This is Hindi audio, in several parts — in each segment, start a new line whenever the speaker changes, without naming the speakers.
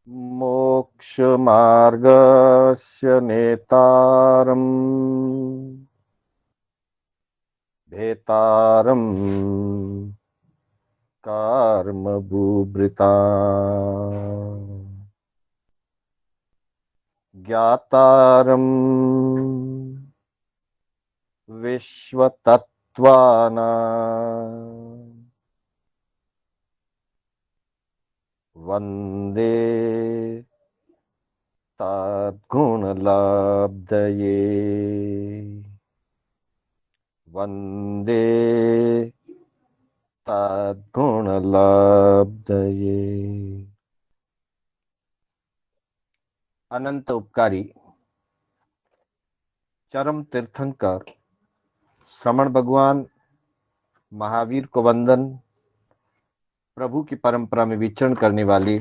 मोक्षमार्गस्य नेतारम् भेतारम् कर्मभूभृताम् ज्ञातारम् विश्वतत्त्वानाम् वन्दे तद्गुणलब्धये वन्दे तद्गुणलब्धये। अनंत उपकारी चरम तीर्थंकर श्रमण भगवान महावीर को वंदन, प्रभु की परंपरा में विचरण करने वाले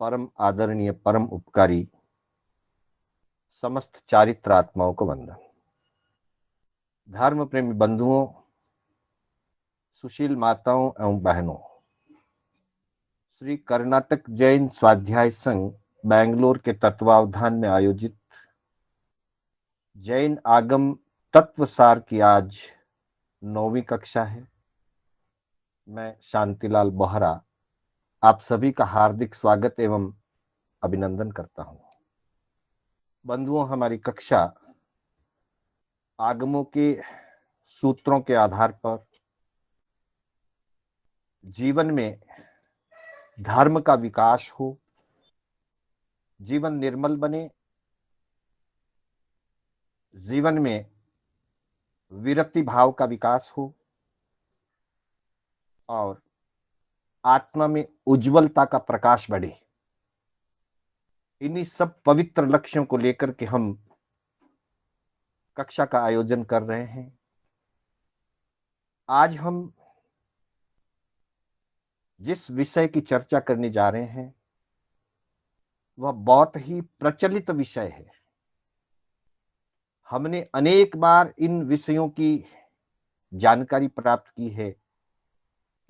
परम आदरणीय परम उपकारी समस्त चारित्र आत्माओं को वंदन। धर्म प्रेमी बंधुओं, सुशील माताओं एवं बहनों, श्री कर्नाटक जैन स्वाध्याय संघ बेंगलोर के तत्वावधान में आयोजित जैन आगम तत्वसार की आज 9वीं कक्षा है। मैं शांतिलाल बोहरा आप सभी का हार्दिक स्वागत एवं अभिनंदन करता हूं। बंधुओं, हमारी कक्षा आगमों के सूत्रों के आधार पर जीवन में धर्म का विकास हो, जीवन निर्मल बने, जीवन में विरक्ति भाव का विकास हो और आत्मा में उज्जवलता का प्रकाश बढ़े, इन्हीं सब पवित्र लक्ष्यों को लेकर के हम कक्षा का आयोजन कर रहे हैं। आज हम जिस विषय की चर्चा करने जा रहे हैं वह बहुत ही प्रचलित विषय है। हमने अनेक बार इन विषयों की जानकारी प्राप्त की है,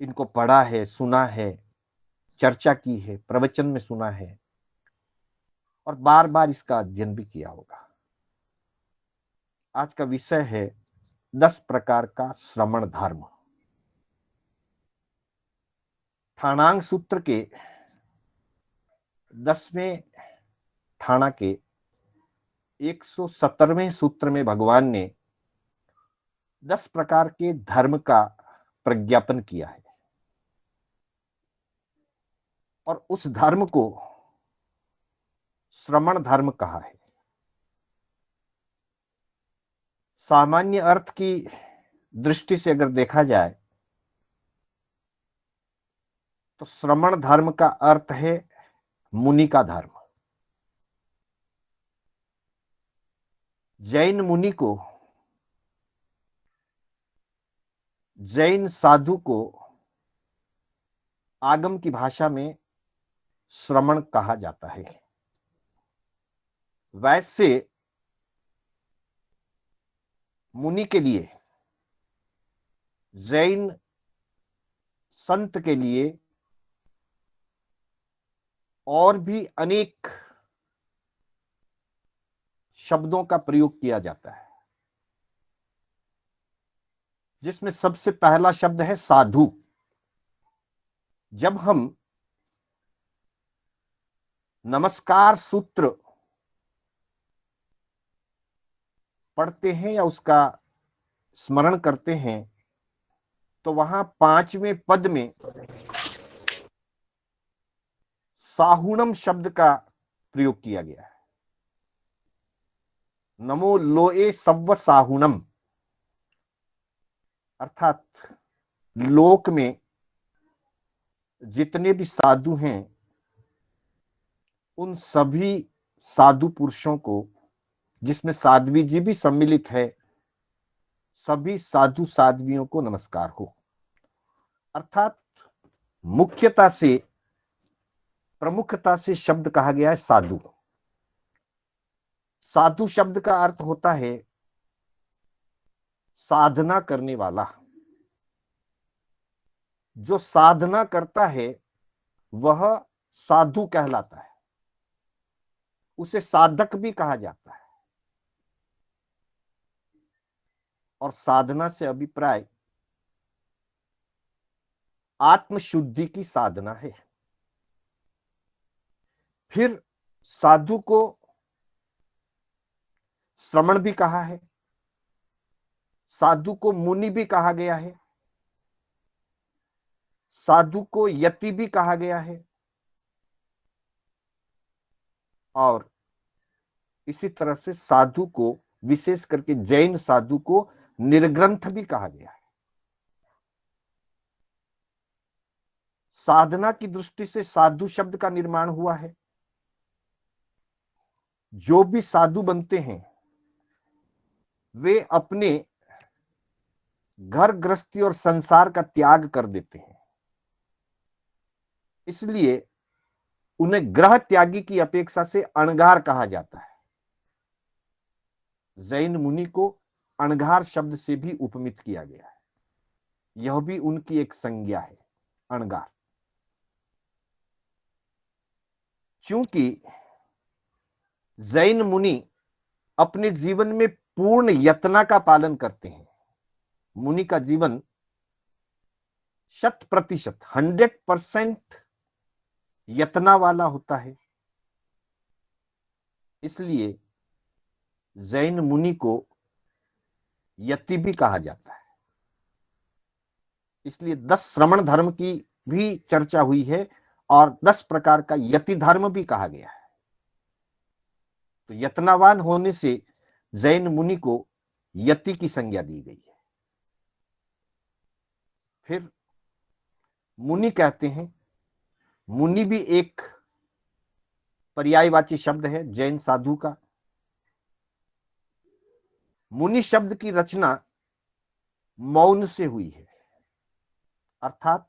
इनको पढ़ा है, सुना है, चर्चा की है, प्रवचन में सुना है और बार बार इसका अध्ययन भी किया होगा। आज का विषय है 10 प्रकार का श्रमण धर्म। ठाणांग सूत्र के 10वें ठाणा के 117वें सूत्र में भगवान ने 10 प्रकार के धर्म का प्रज्ञापन किया है और उस धर्म को श्रमण धर्म कहा है। सामान्य अर्थ की दृष्टि से अगर देखा जाए तो श्रमण धर्म का अर्थ है मुनि का धर्म। जैन मुनि को, जैन साधु को आगम की भाषा में श्रमण कहा जाता है। वैसे मुनि के लिए, जैन संत के लिए और भी अनेक शब्दों का प्रयोग किया जाता है, जिसमें सबसे पहला शब्द है साधु। जब हम नमस्कार सूत्र पढ़ते हैं या उसका स्मरण करते हैं तो वहां 5वें पद में साहुणम शब्द का प्रयोग किया गया है। नमो लोए सव्व साहुणम, अर्थात लोक में जितने भी साधु हैं उन सभी साधु पुरुषों को, जिसमें साध्वी जी भी सम्मिलित है, सभी साधु साध्वियों को नमस्कार हो। अर्थात मुख्यता से, प्रमुखता से शब्द कहा गया है साधु। साधु शब्द का अर्थ होता है साधना करने वाला। जो साधना करता है वह साधु कहलाता है, उसे साधक भी कहा जाता है। और साधना से अभिप्राय आत्मशुद्धि की साधना है। फिर साधु को श्रमण भी कहा है, साधु को मुनि भी कहा गया है, साधु को यति भी कहा गया है, और इसी तरह से साधु को, विशेष करके जैन साधु को निर्ग्रंथ भी कहा गया है। साधना की दृष्टि से साधु शब्द का निर्माण हुआ है। जो भी साधु बनते हैं वे अपने घर गृहस्थी और संसार का त्याग कर देते हैं, इसलिए उन्हें ग्रह त्यागी की अपेक्षा से अणघार कहा जाता है। जैन मुनि को अणघार शब्द से भी उपमित किया गया है, यह भी उनकी एक संज्ञा है, अणघार। चूंकि जैन मुनि अपने जीवन में पूर्ण यतना का पालन करते हैं, मुनि का जीवन 100%, 100% यतना वाला होता है, इसलिए जैन मुनि को यति भी कहा जाता है। इसलिए 10 श्रमण धर्म की भी चर्चा हुई है और 10 प्रकार का यति धर्म भी कहा गया है। तो यत्नावान होने से जैन मुनि को यति की संज्ञा दी गई है। फिर मुनि कहते हैं, मुनि भी एक पर्यायवाची शब्द है जैन साधु का। मुनि शब्द की रचना मौन से हुई है, अर्थात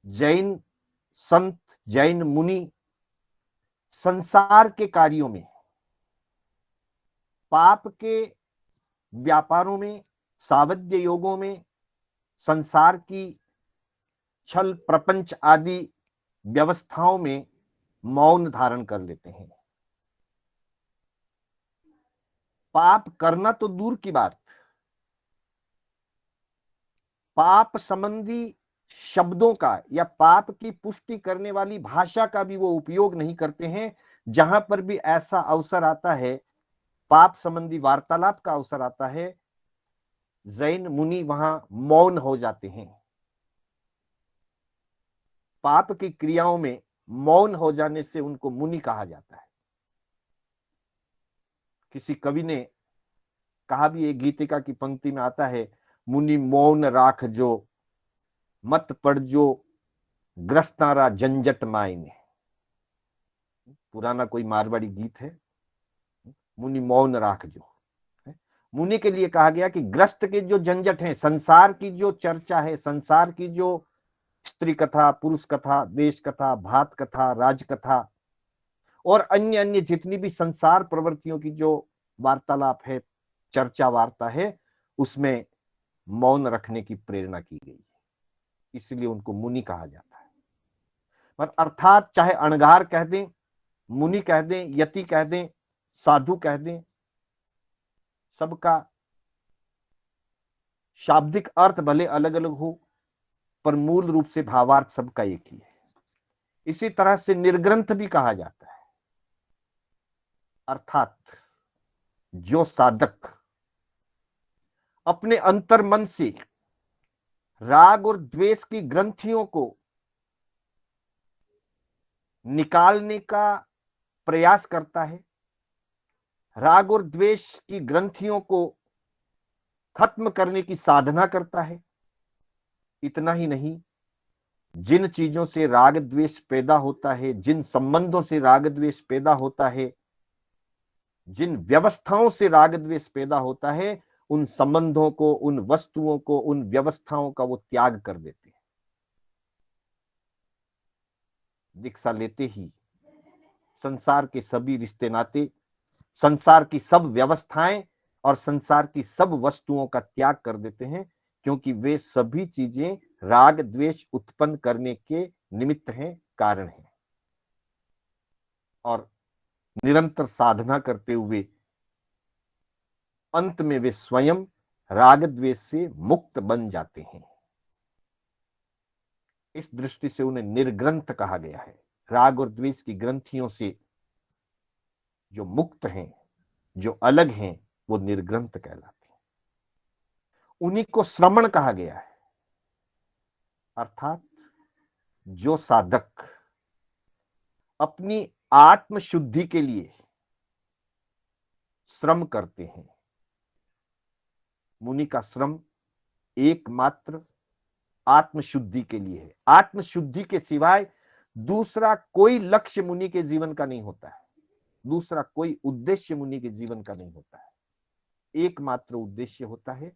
जैन संत, जैन मुनि संसार के कार्यों में, पाप के व्यापारों में, सावध्य योगों में, संसार की छल प्रपंच आदि व्यवस्थाओं में मौन धारण कर लेते हैं। पाप करना तो दूर की बात, पाप संबंधी शब्दों का या पाप की पुष्टि करने वाली भाषा का भी वो उपयोग नहीं करते हैं। जहां पर भी ऐसा अवसर आता है, पाप संबंधी वार्तालाप का अवसर आता है, जैन मुनि वहां मौन हो जाते हैं। पाप की क्रियाओं में मौन हो जाने से उनको मुनि कहा जाता है। किसी कवि ने कहा भी, एक गीतिका की पंक्ति में आता है, मुनि मौन राख जो, मत पड़ जो ग्रस्तारा झंझट मायने। पुराना कोई मारवाड़ी गीत है, मुनि मौन राख जो। मुनि के लिए कहा गया कि ग्रस्त के जो झंझट है, संसार की जो चर्चा है, संसार की जो स्त्री कथा, पुरुष कथा, देश कथा, भात कथा, राज कथा और अन्य अन्य जितनी भी संसार प्रवृत्तियों की जो वार्तालाप है, चर्चा वार्ता है, उसमें मौन रखने की प्रेरणा की गई है, इसलिए उनको मुनि कहा जाता है। पर अर्थात चाहे अणघार कह दें, मुनि कह दें, यति कह दें, साधु कह दें, सबका शाब्दिक अर्थ भले अलग अलग हो, पर मूल रूप से भावार्थ सबका एक ही है। इसी तरह से निर्ग्रंथ भी कहा जाता है, अर्थात जो साधक अपने अंतर मन से राग और द्वेष की ग्रंथियों को निकालने का प्रयास करता है, राग और द्वेष की ग्रंथियों को खत्म करने की साधना करता है। इतना ही नहीं, जिन चीजों से राग द्वेष पैदा होता है, जिन संबंधों से राग द्वेष पैदा होता है, जिन व्यवस्थाओं से राग द्वेष पैदा होता है, उन संबंधों को, उन वस्तुओं को, उन व्यवस्थाओं का वो त्याग कर देते हैं। दीक्षा लेते ही संसार के सभी रिश्ते नाते, संसार की सब व्यवस्थाएं और संसार की सब वस्तुओं का त्याग कर देते हैं, क्योंकि वे सभी चीजें राग द्वेष उत्पन्न करने के निमित्त हैं, कारण हैं। और निरंतर साधना करते हुए अंत में वे स्वयं राग द्वेष से मुक्त बन जाते हैं। इस दृष्टि से उन्हें निर्ग्रंथ कहा गया है। राग और द्वेष की ग्रंथियों से जो मुक्त हैं, जो अलग हैं, वो निर्ग्रंथ कहलाते हैं। उन्हीं को श्रमण कहा गया है, अर्थात जो साधक अपनी आत्म शुद्धि के लिए श्रम करते हैं। मुनि का श्रम एकमात्र आत्मशुद्धि के लिए है। आत्मशुद्धि के सिवाय दूसरा कोई लक्ष्य मुनि के जीवन का नहीं होता है, दूसरा कोई उद्देश्य मुनि के जीवन का नहीं होता है। एकमात्र उद्देश्य होता है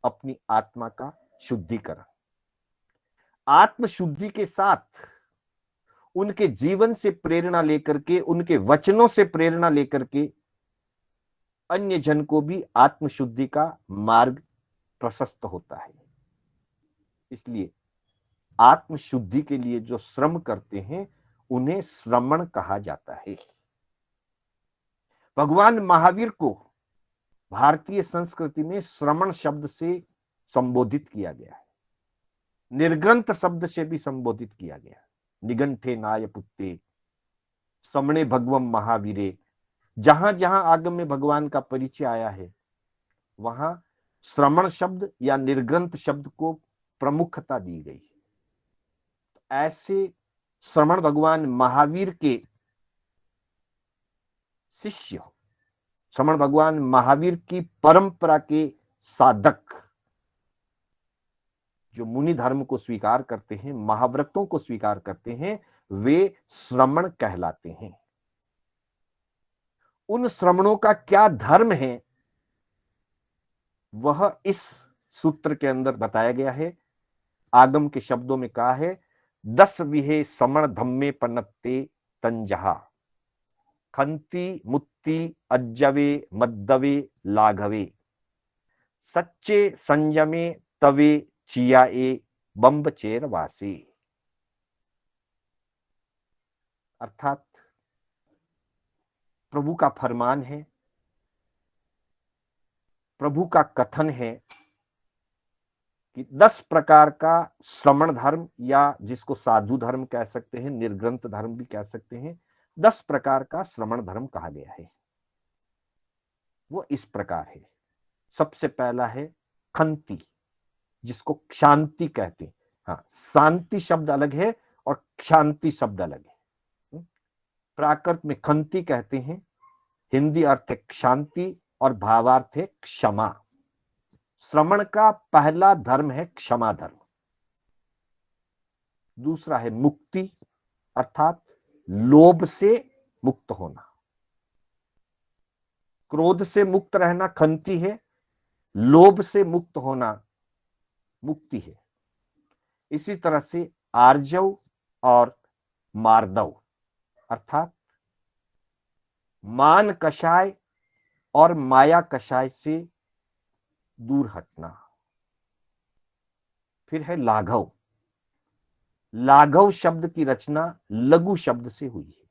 अपनी आत्मा का शुद्धिकरण। आत्मशुद्धि के साथ उनके जीवन से प्रेरणा लेकर के, उनके वचनों से प्रेरणा लेकर के अन्य जन को भी आत्मशुद्धि का मार्ग प्रशस्त होता है। इसलिए आत्मशुद्धि के लिए जो श्रम करते हैं उन्हें श्रमण कहा जाता है। भगवान महावीर को भारतीय संस्कृति में श्रमण शब्द से संबोधित किया गया है, निर्ग्रंथ शब्द से भी संबोधित किया गया। निगंठे नाय पुत्ते समणे भगवम महावीरे। जहां जहां आगम में भगवान का परिचय आया है वहां श्रमण शब्द या निर्ग्रंथ शब्द को प्रमुखता दी गई है। ऐसे श्रमण भगवान महावीर के शिष्य, श्रमण भगवान महावीर की परंपरा के साधक जो मुनि धर्म को स्वीकार करते हैं, महाव्रतों को स्वीकार करते हैं, वे श्रमण कहलाते हैं। उन श्रमणों का क्या धर्म है वह इस सूत्र के अंदर बताया गया है। आगम के शब्दों में कहा है, 10 विहे समण धम्मे पनत्ते तंजहा खंती मुत्ती अज्जवे मद्दवे लाघवे सच्चे संयमे तवे चियाए बंबचेर वासी। अर्थात प्रभु का फरमान है, प्रभु का कथन है कि 10 प्रकार का श्रमण धर्म, या जिसको साधु धर्म कह सकते हैं, निर्ग्रंथ धर्म भी कह सकते हैं, 10 प्रकार का श्रमण धर्म कहा गया है। वो इस प्रकार है। सबसे पहला है खंती, जिसको शांति कहते हैं। हाँ, शांति शब्द अलग है और शांति शब्द अलग है। प्राकृत में खंती कहते हैं, हिंदी अर्थ है शांति और भावार्थ है क्षमा। श्रमण का पहला धर्म है क्षमा धर्म। दूसरा है मुक्ति, अर्थात लोभ से मुक्त होना। क्रोध से मुक्त रहना खंती है, लोभ से मुक्त होना मुक्ति है। इसी तरह से आर्जव और मार्दव, अर्थात मान कषाय और माया कषाय से दूर हटना। फिर है लाघव। लाघव शब्द की रचना लघु शब्द से हुई है।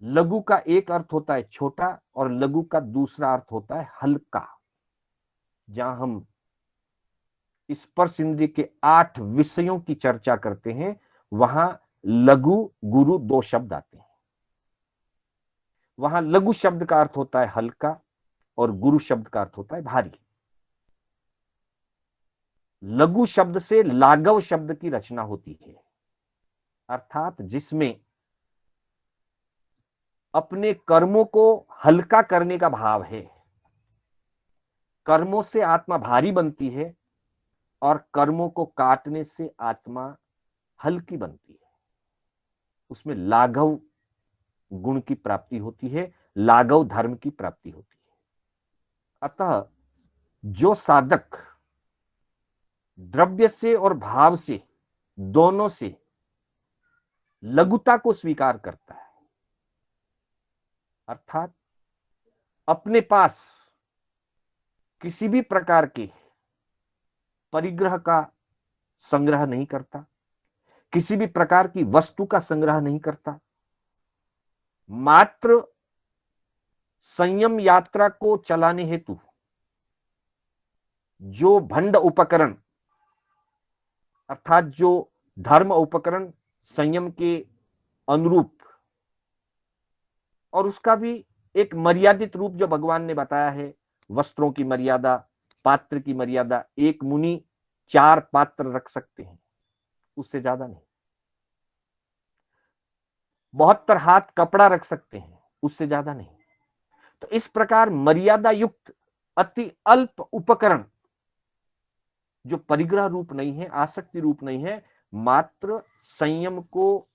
लघु का एक अर्थ होता है छोटा और लघु का दूसरा अर्थ होता है हल्का। जहां हम स्पर्श इंद्रिय के 8 विषयों की चर्चा करते हैं वहां लघु गुरु 2 शब्द आते हैं। वहां लघु शब्द का अर्थ होता है हल्का और गुरु शब्द का अर्थ होता है भारी। लघु शब्द से लाघव शब्द की रचना होती है, अर्थात जिसमें अपने कर्मों को हल्का करने का भाव है। कर्मों से आत्मा भारी बनती है और कर्मों को काटने से आत्मा हल्की बनती है। उसमें लाघव गुण की प्राप्ति होती है, लाघव धर्म की प्राप्ति होती है। अतः जो साधक द्रव्य से और भाव से, दोनों से लघुता को स्वीकार करता है, अर्थात अपने पास किसी भी प्रकार के परिग्रह का संग्रह नहीं करता, किसी भी प्रकार की वस्तु का संग्रह नहीं करता, मात्र संयम यात्रा को चलाने हेतु जो भंड उपकरण अर्थात जो धर्म उपकरण संयम के अनुरूप और उसका भी एक मर्यादित रूप जो भगवान ने बताया है, वस्त्रों की मर्यादा, पात्र की मर्यादा, एक मुनि 4 पात्र रख सकते हैं, उससे ज्यादा नहीं। 72 हाथ कपड़ा रख सकते हैं, उससे ज्यादा नहीं। तो इस प्रकार मर्यादा युक्त अति अल्प उपकरण जो परिग्रह रूप नहीं है, आसक्ति रूप नहीं है, मात्र संयम को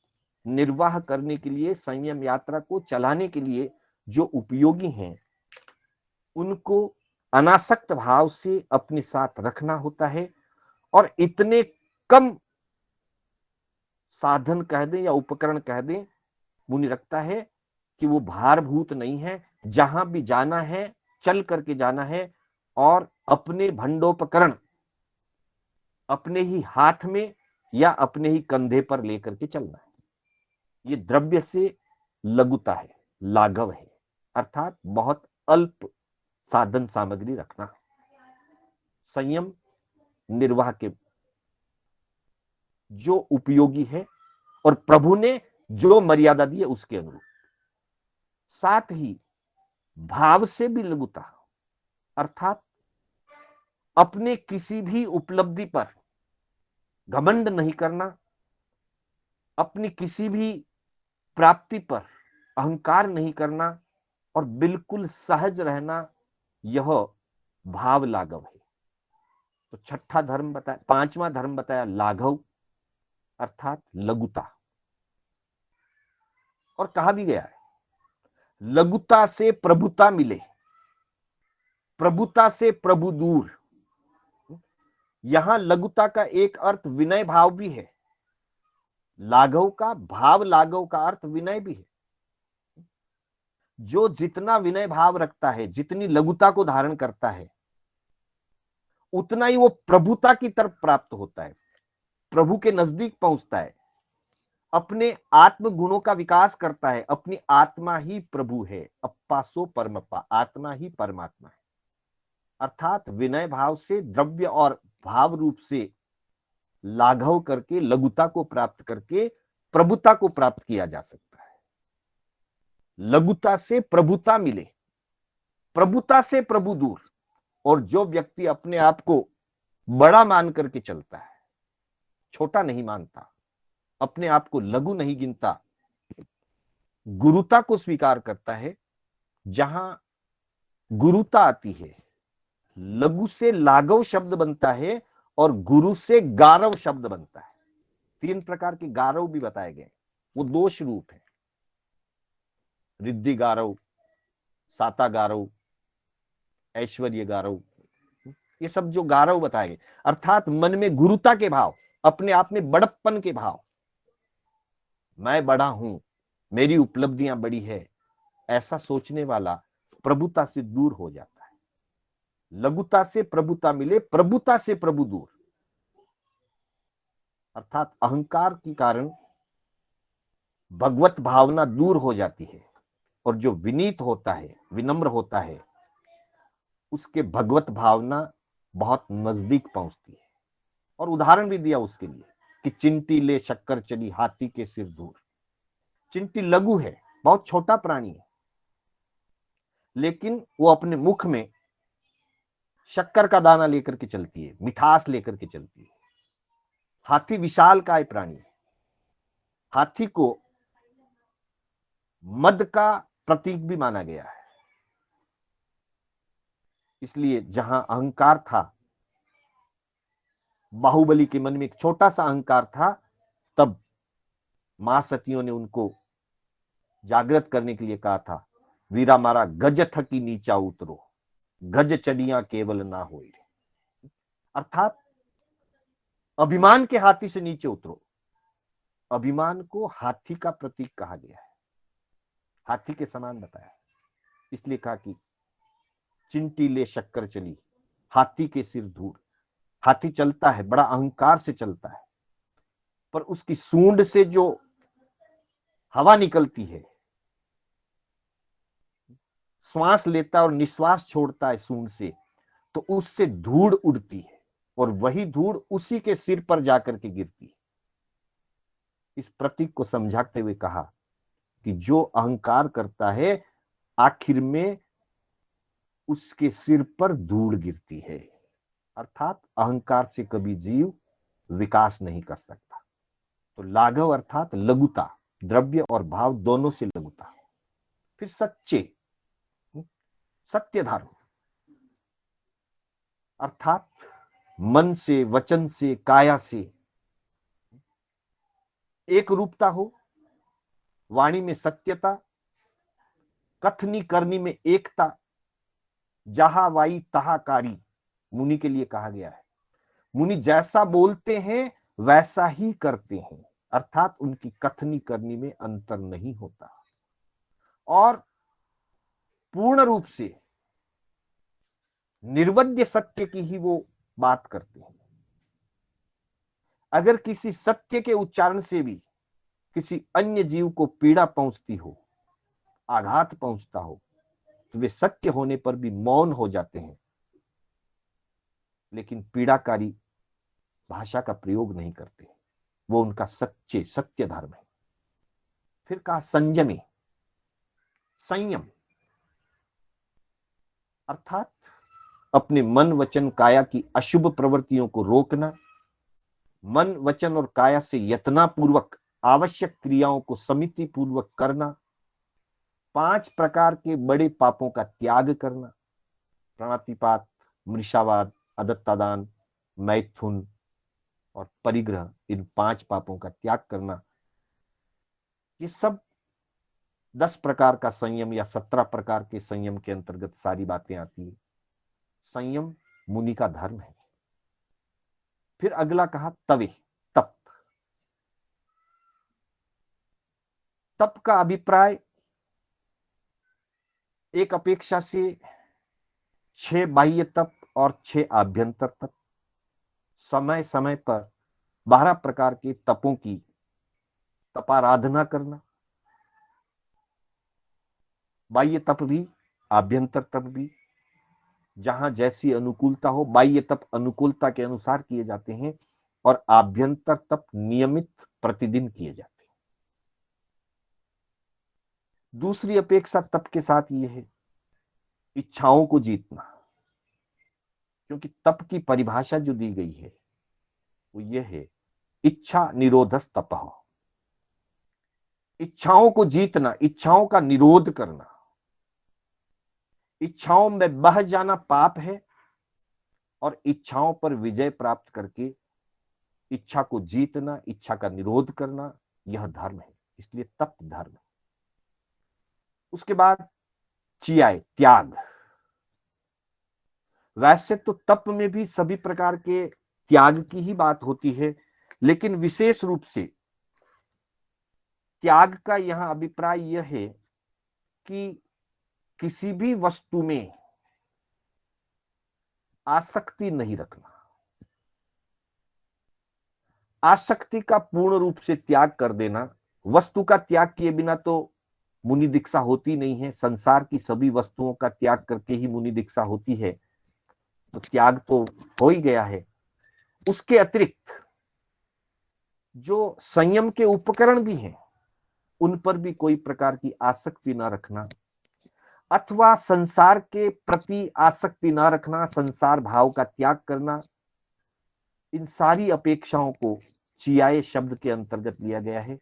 निर्वाह करने के लिए, संयम यात्रा को चलाने के लिए जो उपयोगी हैं, उनको अनासक्त भाव से अपने साथ रखना होता है। और इतने कम साधन कह दें या उपकरण कह दें, मुनि रखता है कि वो भारभूत नहीं है, जहां भी जाना है चल करके जाना है और अपने भंडोपकरण अपने ही हाथ में या अपने ही कंधे पर लेकर के चलना है। ये द्रव्य से लघुता है, लाघव है, अर्थात बहुत अल्प साधन सामग्री रखना, संयम निर्वाह के जो उपयोगी है और प्रभु ने जो मर्यादा दी है उसके अनुरूप। साथ ही भाव से भी लघुता, अर्थात अपने किसी भी उपलब्धि पर घमंड नहीं करना, अपनी किसी भी प्राप्ति पर अहंकार नहीं करना और बिल्कुल सहज रहना, यह भाव लाघव है। तो छठा धर्म बताया, पांचवा धर्म बताया लाघव अर्थात लघुता। और कहा भी गया है लघुता से प्रभुता मिले, प्रभुता से प्रभु दूर। यहां लघुता का एक अर्थ विनय भाव भी है, लाघव का भाव, लाघव का अर्थ विनय भी है। जो जितना विनय भाव रखता है, जितनी लघुता को धारण करता है, उतना ही वो प्रभुता की तरफ प्राप्त होता है, प्रभु के नजदीक पहुंचता है, अपने आत्म गुणों का विकास करता है। अपनी आत्मा ही प्रभु है, अप्पासो परमप्पा, आत्मा ही परमात्मा है। अर्थात विनय भाव से द्रव्य और भाव रूप से लाघव करके, लघुता को प्राप्त करके प्रभुता को प्राप्त किया जा सकता है। लघुता से प्रभुता मिले, प्रभुता से प्रभु दूर। और जो व्यक्ति अपने आप को बड़ा मान करके चलता है, छोटा नहीं मानता, अपने आप को लघु नहीं गिनता, गुरुता को स्वीकार करता है, जहां गुरुता आती है, लघु से लाघव शब्द बनता है और गुरु से गारव शब्द बनता है। 3 प्रकार के गारव भी बताए गए, वो दोष रूप है, रिद्धि गारव, साता गारव, ऐश्वर्य गारव, ये सब जो गारव बताए गए, अर्थात मन में गुरुता के भाव, अपने आप में बड़प्पन के भाव, मैं बड़ा हूं, मेरी उपलब्धियां बड़ी है, ऐसा सोचने वाला प्रभुता से दूर हो जाता है। लघुता से प्रभुता मिले, प्रभुता से प्रभु दूर। अर्थात अहंकार के कारण भगवत भावना दूर हो जाती है और जो विनीत होता है, विनम्र होता है, उसके भगवत भावना बहुत नजदीक पहुंचती है। और उदाहरण भी दिया उसके लिए कि चिंटी ले शक्कर चली, हाथी के सिर दूर। चिंटी लघु है, बहुत छोटा प्राणी है, लेकिन वो अपने मुख में शक्कर का दाना लेकर के चलती है, मिठास लेकर के चलती है। हाथी विशाल काय प्राणी है, हाथी को मद का प्रतीक भी माना गया है। इसलिए जहां अहंकार था, बाहुबली के मन में एक छोटा सा अहंकार था, तब मां सतियों ने उनको जागृत करने के लिए कहा था, वीरा मारा गज थकी नीचा उतरो, गज चढ़िया केवल ना होई। अर्थात अभिमान के हाथी से नीचे उतरो। अभिमान को हाथी का प्रतीक कहा गया है, हाथी के समान बताया, इसलिए कहा कि चिंटी ले शक्कर चली, हाथी के सिर धूल। हाथी चलता है, बड़ा अहंकार से चलता है, पर उसकी सूंड से जो हवा निकलती है, श्वास लेता है और निश्वास छोड़ता है सूंड से, तो उससे धूड़ उड़ती है और वही धूड़ उसी के सिर पर जाकर के गिरती है। इस प्रतीक को समझाते हुए कहा कि जो अहंकार करता है आखिर में उसके सिर पर धूड़ गिरती है। अर्थात अहंकार से कभी जीव विकास नहीं कर सकता। तो लाघव अर्थात लघुता, द्रव्य और भाव दोनों से लघुता। फिर सच्चे, सत्य धर्म अर्थात मन से, वचन से, काया से एक रूपता हो, वाणी में सत्यता, कथनी करनी में एकता, जहां वाई तहा कारी मुनि के लिए कहा गया है। मुनि जैसा बोलते हैं वैसा ही करते हैं, अर्थात उनकी कथनी करनी में अंतर नहीं होता और पूर्ण रूप से निर्वध्य सत्य की ही वो बात करते हैं। अगर किसी सत्य के उच्चारण से भी किसी अन्य जीव को पीड़ा पहुंचती हो, आघात पहुंचता हो, तो वे सत्य होने पर भी मौन हो जाते हैं, लेकिन पीड़ाकारी भाषा का प्रयोग नहीं करते। वो उनका सत्य धर्म है। फिर कहा संयमी, संयम अर्थात अपने मन, वचन, काया की अशुभ प्रवृत्तियों को रोकना, मन, वचन और काया से यत्नापूर्वक आवश्यक क्रियाओं को समिति पूर्वक करना, 5 प्रकार के बड़े पापों का त्याग करना, प्राणातिपात, मृषावाद, अदत्तादान, मैथुन और परिग्रह, इन 5 पापों का त्याग करना, ये सब 10 प्रकार का संयम या 17 प्रकार के संयम के अंतर्गत सारी बातें आती है। संयम मुनि का धर्म है। फिर अगला कहा तवे, तप। तप का अभिप्राय एक अपेक्षा से 6 बाह्य तप और 6 आभ्यंतर तप, समय समय पर 12 प्रकार के तपों की तपाराधना करना, बाह्य तप भी आभ्यंतर तप भी, जहां जैसी अनुकूलता हो। बाह्य तप अनुकूलता के अनुसार किए जाते हैं और आभ्यंतर तप नियमित प्रतिदिन किए जाते हैं। दूसरी अपेक्षा तप के साथ यह है इच्छाओं को जीतना, क्योंकि तप की परिभाषा जो दी गई है वो यह है इच्छा निरोधस तपः, इच्छाओं को जीतना, इच्छाओं का निरोध करना। इच्छाओं में बह जाना पाप है और इच्छाओं पर विजय प्राप्त करके इच्छा को जीतना, इच्छा का निरोध करना, यह धर्म है। इसलिए तप धर्म है। उसके बाद चियाय, त्याग। वैसे तो तप में भी सभी प्रकार के त्याग की ही बात होती है, लेकिन विशेष रूप से त्याग का यहां अभिप्राय यह है कि किसी भी वस्तु में आसक्ति नहीं रखना। आसक्ति का पूर्ण रूप से त्याग कर देना। वस्तु का त्याग किए बिना तो मुनि दीक्षा होती नहीं है। संसार की सभी वस्तुओं का त्याग करके ही मुनि दीक्षा होती है, तो त्याग तो हो ही गया है। उसके अतिरिक्त जो संयम के उपकरण भी हैं उन पर भी कोई प्रकार की आसक्ति ना रखना, अथवा संसार के प्रति आसक्ति ना रखना, संसार भाव का त्याग करना, इन सारी अपेक्षाओं को चियाए शब्द के अंतर्गत लिया गया है,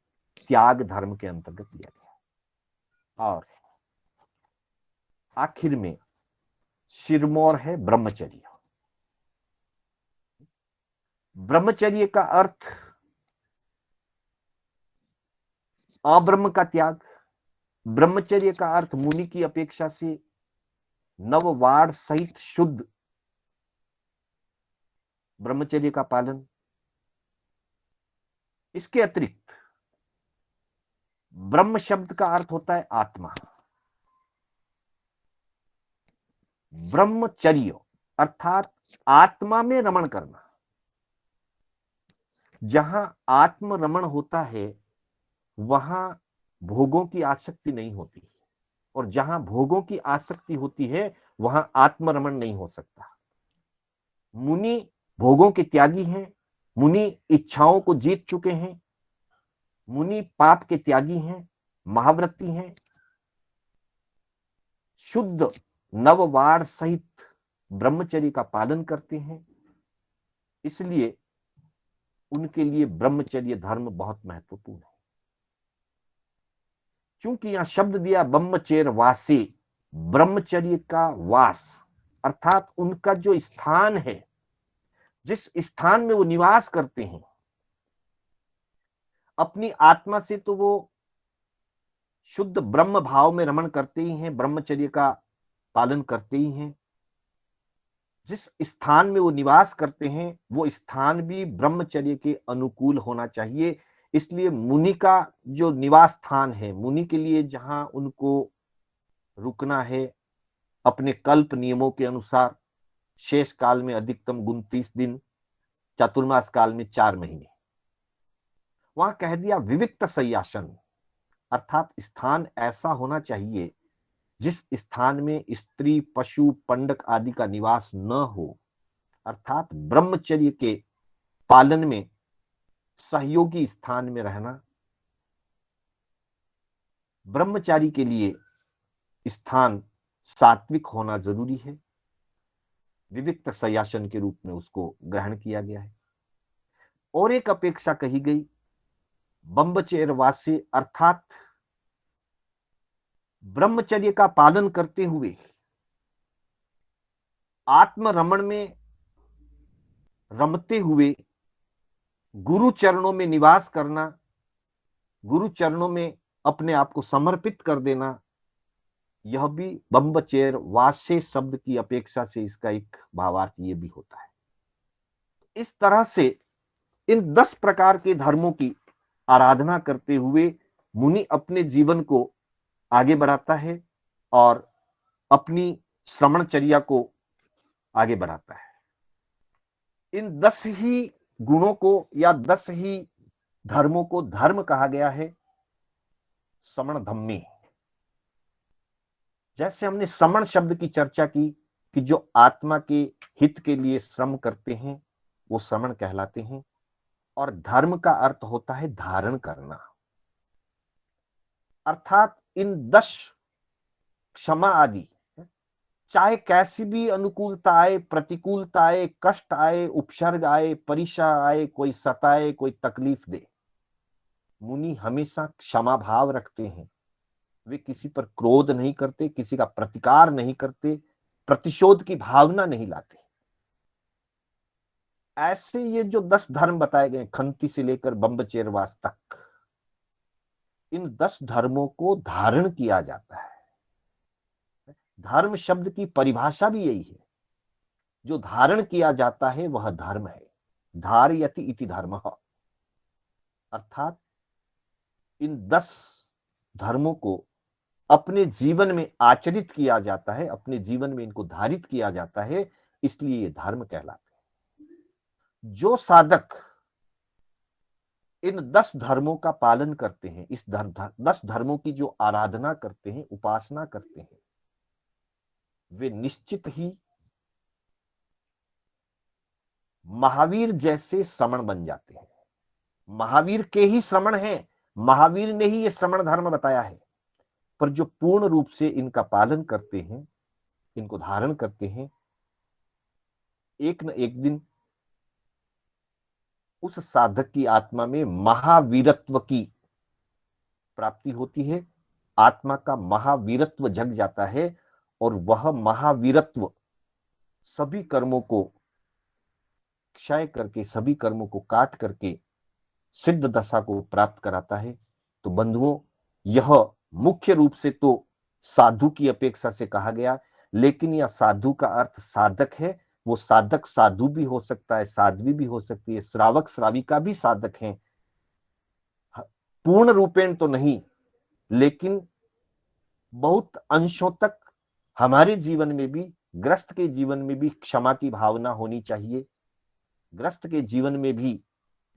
त्याग धर्म के अंतर्गत लिया गया। और आखिर में सिरमौर है ब्रह्मचर्य। ब्रह्मचर्य का अर्थ अब्रह्म का त्याग। ब्रह्मचर्य का अर्थ मुनि की अपेक्षा से नववार सहित शुद्ध ब्रह्मचर्य का पालन। इसके अतिरिक्त ब्रह्म शब्द का अर्थ होता है आत्मा। ब्रह्मचर्य अर्थात आत्मा में रमण करना। जहां आत्म रमण होता है वहां भोगों की आसक्ति नहीं होती। और जहां भोगों की आसक्ति होती है वहां आत्मरमण नहीं हो सकता। मुनि भोगों के त्यागी हैं, मुनि इच्छाओं को जीत चुके हैं, मुनि पाप के त्यागी हैं, महाव्रती हैं, शुद्ध नववार सहित ब्रह्मचर्य का पालन करते हैं। इसलिए उनके लिए ब्रह्मचर्य धर्म बहुत महत्वपूर्ण है। क्योंकि यहां शब्द दिया ब्रह्मचर्य वासी, ब्रह्मचर्य का वास अर्थात उनका जो स्थान है, जिस स्थान में वो निवास करते हैं, अपनी आत्मा से तो वो शुद्ध ब्रह्म भाव में रमण करते ही हैं, ब्रह्मचर्य का पालन करते ही हैं। जिस स्थान में वो निवास करते हैं वो स्थान भी ब्रह्मचर्य के अनुकूल होना चाहिए। इसलिए मुनि का जो निवास स्थान है, मुनि के लिए जहां उनको रुकना है अपने कल्प नियमों के अनुसार, शेष काल में अधिकतम 29 दिन, चातुर्मास काल में 4 महीने, वहां कह दिया विविक्त शय्यासन, अर्थात स्थान ऐसा होना चाहिए जिस स्थान में स्त्री पशु पंडक आदि का निवास न हो, अर्थात ब्रह्मचर्य के पालन में सहयोगी स्थान में रहना। ब्रह्मचारी के लिए स्थान सात्विक होना जरूरी है, विविक्त शय्यासन के रूप में उसको ग्रहण किया गया है। और एक अपेक्षा कही गई ब्रह्मचर्यवासी, अर्थात ब्रह्मचर्य का पालन करते हुए आत्मरमण में रमते हुए गुरु चरणों में निवास करना, गुरु चरणों में अपने आप को समर्पित कर देना, यह भी ब्रह्मचर्य वास्य शब्द की अपेक्षा से इसका एक भावार्थ ये भी होता है। इस तरह से इन 10 प्रकार के धर्मों की आराधना करते हुए मुनि अपने जीवन को आगे बढ़ाता है और अपनी श्रमणचर्या को आगे बढ़ाता है। इन 10 ही गुणों को या 10 ही धर्मों को धर्म कहा गया है, श्रमण धम्मी। जैसे हमने श्रमण शब्द की चर्चा की कि जो आत्मा के हित के लिए श्रम करते हैं वो श्रमण कहलाते हैं, और धर्म का अर्थ होता है धारण करना, अर्थात इन 10 क्षमा आदि, चाहे कैसी भी अनुकूलता आए, प्रतिकूलता आए, कष्ट आए, उपसर्ग आए, परीक्षा आए, कोई सताए, कोई तकलीफ दे, मुनि हमेशा क्षमा भाव रखते हैं। वे किसी पर क्रोध नहीं करते, किसी का प्रतिकार नहीं करते, प्रतिशोध की भावना नहीं लाते। ऐसे ये जो 10 धर्म बताए गए खंती से लेकर ब्रह्मचर्यवास तक, इन 10 धर्मों को धारण किया जाता है। धर्म शब्द की परिभाषा भी यही है, जो धारण किया जाता है वह धर्म है। धारयति इति धर्मः, अर्थात इन 10 धर्मों को अपने जीवन में आचरित किया जाता है, अपने जीवन में इनको धारित किया जाता है, इसलिए ये धर्म कहलाते हैं। जो साधक इन 10 धर्मों का पालन करते हैं, इस 10 धर्मों की जो आराधना करते हैं, उपासना करते हैं, वे निश्चित ही महावीर जैसे श्रमण बन जाते हैं। महावीर के ही श्रमण हैं, महावीर ने ही ये श्रमण धर्म बताया है, पर जो पूर्ण रूप से इनका पालन करते हैं, इनको धारण करते हैं, एक न एक दिन उस साधक की आत्मा में महावीरत्व की प्राप्ति होती है, आत्मा का महावीरत्व जग जाता है, और वह महावीरत्व सभी कर्मों को क्षय करके, सभी कर्मों को काट करके सिद्ध दशा को प्राप्त कराता है। तो बंधुओं, यह मुख्य रूप से तो साधु की अपेक्षा से कहा गया, लेकिन यह साधु का अर्थ साधक है। वो साधक साधु भी हो सकता है, साध्वी भी हो सकती है, श्रावक श्राविका भी साधक हैं, पूर्ण रूपेण तो नहीं, लेकिन बहुत अंशों तक हमारे जीवन में भी, ग्रस्त के जीवन में भी क्षमा की भावना होनी चाहिए, ग्रस्त के जीवन में भी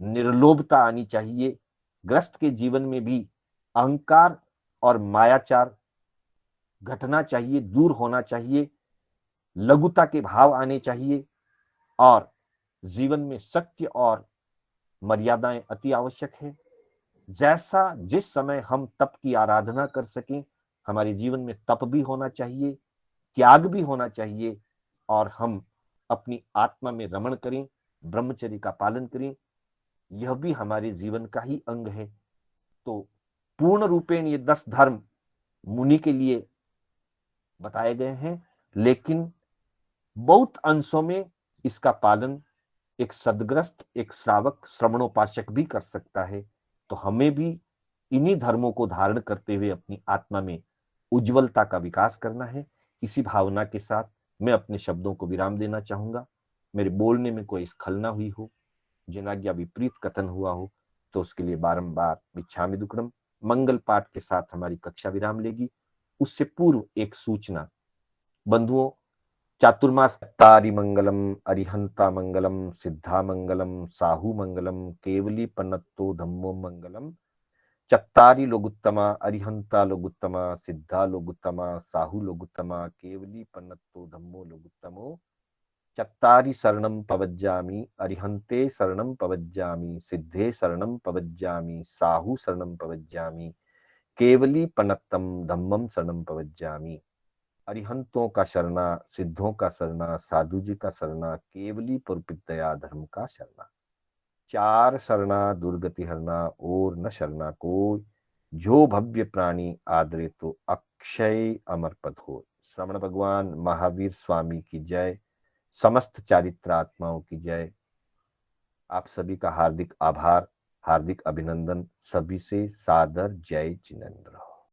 निर्लोभता आनी चाहिए, ग्रस्त के जीवन में भी अहंकार और मायाचार घटना चाहिए, दूर होना चाहिए, लघुता के भाव आने चाहिए और जीवन में सत्य और मर्यादाएं अति आवश्यक है। जैसा जिस समय हम तप की आराधना कर सकें, हमारे जीवन में तप भी होना चाहिए, त्याग भी होना चाहिए और हम अपनी आत्मा में रमण करें, ब्रह्मचर्य का पालन करें, यह भी हमारे जीवन का ही अंग है। तो पूर्ण रूपेण ये 10 धर्म मुनि के लिए बताए गए हैं, लेकिन बहुत अंशों में इसका पालन एक सदग्रस्त, एक श्रावक, श्रवणोपासक भी कर सकता है। तो हमें भी इन्हीं धर्मों को धारण करते हुए अपनी आत्मा में उज्जवलता का विकास करना है। इसी भावना के साथ मैं अपने शब्दों को विराम देना चाहूंगा। मेरे बोलने में कोई स्खलना हुई हो, जिनाज्ञा विपरीत कथन हुआ हो, तो उसके लिए बारंबार मिच्छामि दुक्कडम। मंगल पाठ के साथ हमारी कक्षा विराम लेगी। उससे पूर्व एक सूचना, बंधुओं, चातुर्मास तारि मंगलम, अरिहंता मंगलम, सिद्धा मंगलम, साहू मंगलम, केवली पन्नत्तो धम्मो मंगलम, चत्तारि लोगुत्तमा, अरिहंता लोगुत्तमा, सिद्धा लोगुत्तमा, साहू लोगुत्तमा, केवली पन्नत्तो धम्मो लोगुत्तमो, चत्तारि शरणं पवज्जामि, अरिहन्ते शरणं पवज्जामि, सिद्धे शरणं पवज्जामि, साहू शरणं पवज्जामि, केवली पन्नत्तम धम्मम शरणं पवज्जामि। अरिहंतों का शरणा, सिद्धों का शरणा, साधु जी का शरणा, केवली पुरपित दया धर्म का शरणा। चार शरणा दुर्गति हरना, और न शरणा कोई, जो भव्य प्राणी आदरे तो अक्षय अमर पद हो। श्रवण भगवान महावीर स्वामी की जय, समस्त चारित्र आत्माओं की जय। आप सभी का हार्दिक आभार, हार्दिक अभिनंदन, सभी से सादर जय जिनेन्द्र।